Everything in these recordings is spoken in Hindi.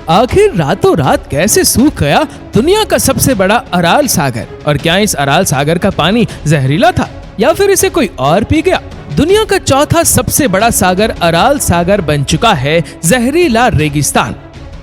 आखिर रातों रात कैसे सूख गया दुनिया का सबसे बड़ा अराल सागर? और क्या इस अराल सागर का पानी जहरीला था या फिर इसे कोई और पी गया? दुनिया का चौथा सबसे बड़ा सागर अराल सागर बन चुका है जहरीला रेगिस्तान।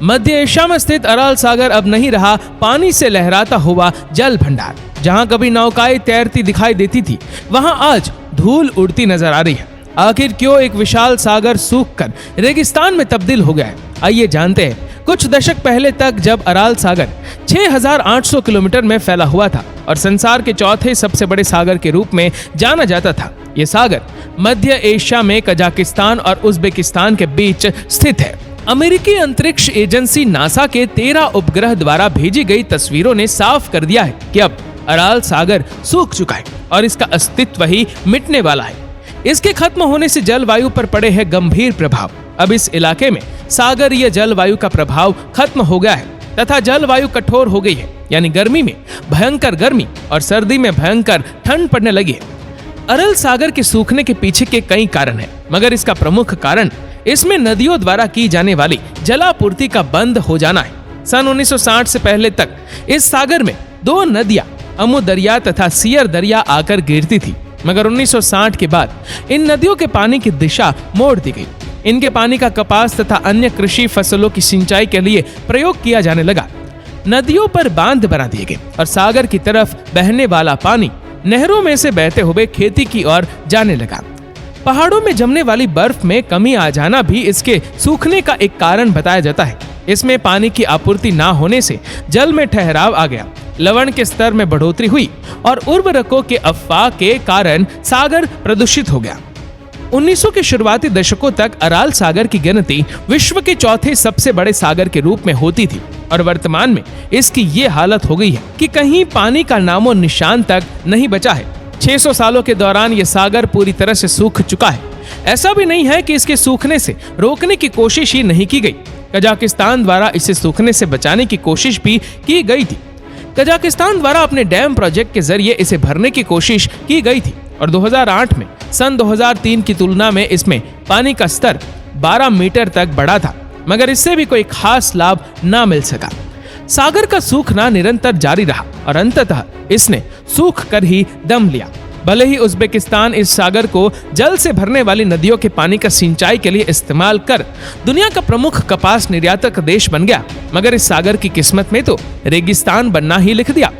मध्य एशिया में स्थित अराल सागर अब नहीं रहा पानी से लहराता हुआ जल भंडार। जहां कभी नौकाएं तैरती दिखाई देती थी, वहां आज धूल उड़ती नजर आ रही है। आखिर क्यों एक विशाल सागर सूखकर रेगिस्तान में तब्दील हो गया है? आइए जानते हैं। कुछ दशक पहले तक जब अराल सागर 6,800 किलोमीटर में फैला हुआ था और संसार के चौथे सबसे बड़े सागर के रूप में जाना जाता था, ये सागर मध्य एशिया में कजाकिस्तान और उज्बेकिस्तान के बीच स्थित है। अमेरिकी अंतरिक्ष एजेंसी नासा के 13 उपग्रह द्वारा भेजी गई तस्वीरों ने साफ कर दिया है कि अब अराल सागर सूख चुका है और इसका अस्तित्व ही मिटने वाला है। इसके खत्म होने से जलवायु पर पड़े हैं गंभीर प्रभाव। अब इस इलाके में सागरीय जलवायु का प्रभाव खत्म हो गया है तथा जलवायु कठोर हो गई है, यानी गर्मी में भयंकर गर्मी और सर्दी में भयंकर ठंड पड़ने लगी है। अराल सागर के सूखने के पीछे के कई कारण हैं, मगर इसका प्रमुख कारण इसमें नदियों द्वारा की जाने वाली जलापूर्ति का बंद हो जाना है। सन 1960 से पहले तक इस सागर में 2 नदियां अमू दरिया तथा सियर दरिया आकर गिरती थी, मगर 1960 के बाद इन नदियों के पानी की दिशा मोड़ दी गई। इनके पानी का कपास तथा अन्य कृषि फसलों की सिंचाई के लिए प्रयोग किया जाने लगा। नदियों पर बांध बना दिए गए और सागर की तरफ बहने वाला पानी नहरों में से बहते हुए खेती की ओर जाने लगा। पहाड़ों में जमने वाली बर्फ में कमी आ जाना भी इसके सूखने का एक कारण बताया जाता है। इसमें पानी की आपूर्ति ना होने से जल में ठहराव आ गया, लवण के स्तर में बढ़ोतरी हुई और उर्वरकों के अफवाह के कारण सागर प्रदूषित हो गया। 1900 के शुरुआती दशकों तक अराल सागर की गिनती विश्व के चौथे सबसे बड़े सागर के रूप में होती थी और वर्तमान में इसकी ये हालत हो गई है कि कहीं पानी का नामो निशान तक नहीं बचा है। 600 सालों के दौरान ये सागर पूरी तरह से सूख चुका है। ऐसा भी नहीं है कि इसके सूखने से रोकने की कोशिश ही नहीं की गई। कजाकिस्तान द्वारा इसे सूखने से बचाने की कोशिश भी की गई थी। कजाकिस्तान द्वारा अपने डैम प्रोजेक्ट के जरिए इसे भरने की कोशिश की गई थी और 2008 में सन 2003 की तुलना में इसमें पानी का स्तर 12 मीटर तक बढ़ा था, मगर इससे भी कोई खास लाभ ना मिल सका। सागर का सूखना निरंतर जारी रहा और अंततः इसने सूख कर ही दम लिया। भले ही उज्बेकिस्तान इस सागर को जल से भरने वाली नदियों के पानी का सिंचाई के लिए इस्तेमाल कर दुनिया का प्रमुख कपास निर्यातक देश बन गया, मगर इस सागर की किस्मत में तो रेगिस्तान बनना ही लिख दिया।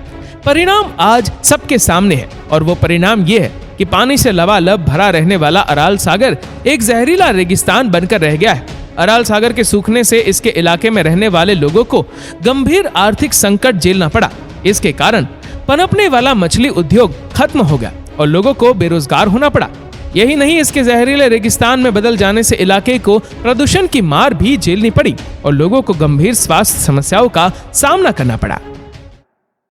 परिणाम आज सबके सामने है और वो परिणाम ये है कि पानी से लबालब भरा रहने वाला अराल सागर एक जहरीला रेगिस्तान बनकर रह गया है। अराल सागर के सूखने से इसके इलाके में रहने वाले लोगों को गंभीर आर्थिक संकट झेलना पड़ा। इसके कारण पनपने वाला मछली उद्योग खत्म हो गया और लोगों को बेरोजगार होना पड़ा। यही नहीं, इसके जहरीले रेगिस्तान में बदल जाने से इलाके को प्रदूषण की मार भी झेलनी पड़ी और लोगों को गंभीर स्वास्थ्य समस्याओं का सामना करना पड़ा।